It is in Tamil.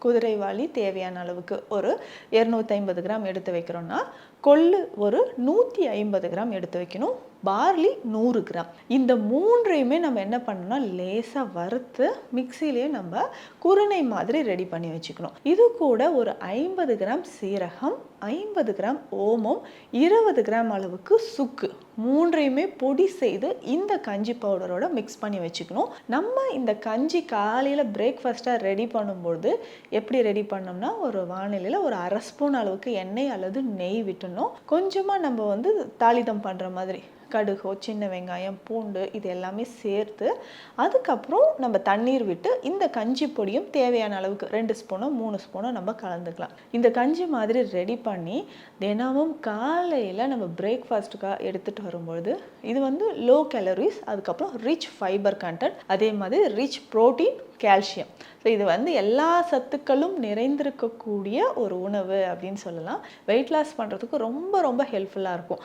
குதிரைவாலி தேவையான அளவுக்கு ஒரு 250 கிராம் எடுத்து வைக்கிறோன்னா, கொள்ளு ஒரு 150 கிராம் எடுத்து வைக்கணும். Barley 100 gram. இந்த 3யுமே நம்ம என்ன பண்ணணும்னா லேசாக வறுத்து மிக்சிலேயே நம்ம குருணை மாதிரி ரெடி பண்ணி வச்சுக்கணும். இது கூட ஒரு 50 கிராம் சீரகம், 50 கிராம் ஓமம், 20 கிராம் அளவுக்கு சுக்கு 3யுமே பொடி செய்து இந்த கஞ்சி பவுடரோட மிக்ஸ் பண்ணி வச்சுக்கணும். நம்ம இந்த கஞ்சி காலையில் பிரேக்ஃபாஸ்ட்டாக ரெடி பண்ணும்போது எப்படி ரெடி பண்ணோம்னா, ஒரு வானிலையில் ஒரு 1/2 ஸ்பூன் அளவுக்கு எண்ணெய் அல்லது நெய் விட்டுணும். கொஞ்சமாக நம்ம தாளிதம் பண்ணுற மாதிரி கடுகோ, சின்ன வெங்காயம், பூண்டு இது எல்லாமே சேர்த்து அதுக்கப்புறம் நம்ம தண்ணீர் விட்டு இந்த கஞ்சி பொடியும் தேவையான அளவுக்கு 2 ஸ்பூனோ 3 ஸ்பூனோ நம்ம கலந்துக்கலாம். இந்த கஞ்சி மாதிரி ரெடி பண்ணி தினமும் காலையில் நம்ம பிரேக்ஃபாஸ்ட்டுக்காக எடுத்துகிட்டு வரும்பொழுது இது லோ கேலரிஸ், அதுக்கப்புறம் ரிச் ஃபைபர் கண்டென்ட், அதே மாதிரி ரிச் ப்ரோட்டீன், கால்சியம். ஸோ இது எல்லா சத்துக்களும் நிறைந்திருக்கக்கூடிய ஒரு உணவு அப்படின்னு சொல்லலாம். வெயிட் லாஸ் பண்ணுறதுக்கு ரொம்ப ரொம்ப ஹெல்ப்ஃபுல்லாக இருக்கும்.